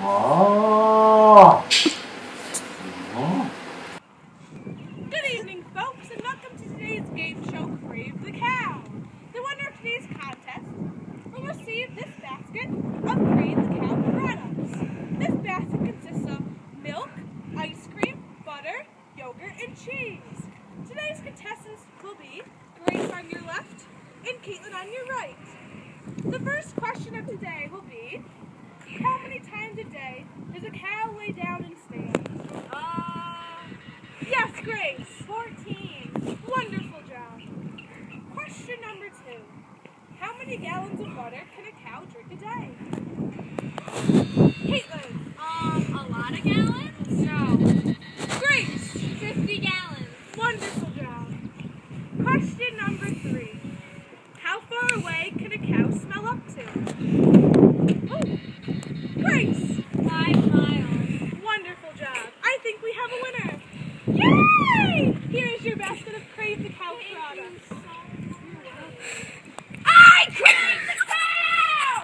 Good evening, folks, and welcome to today's game show, Crave the Cow. The winner of today's contest will receive this basket of Crave the Cow products. This basket consists of milk, ice cream, butter, yogurt, and cheese. Today's contestants will be Grace on your left and Caitlin on your right. The first question of today will be, how many times a day does a cow lay down and stand? Yes, Grace. 14. Wonderful job. Question number 2. How many gallons of butter can a cow drink a day? Caitlin. A lot of gallons? No. Grace. 50 gallons. Wonderful job. Question number 3. How far away can a cow smell up to? Oh. Grace. 5 miles. Wonderful job. I think we have a winner. Yay! Here is your basket of Crave the Cow products. I crave the cow!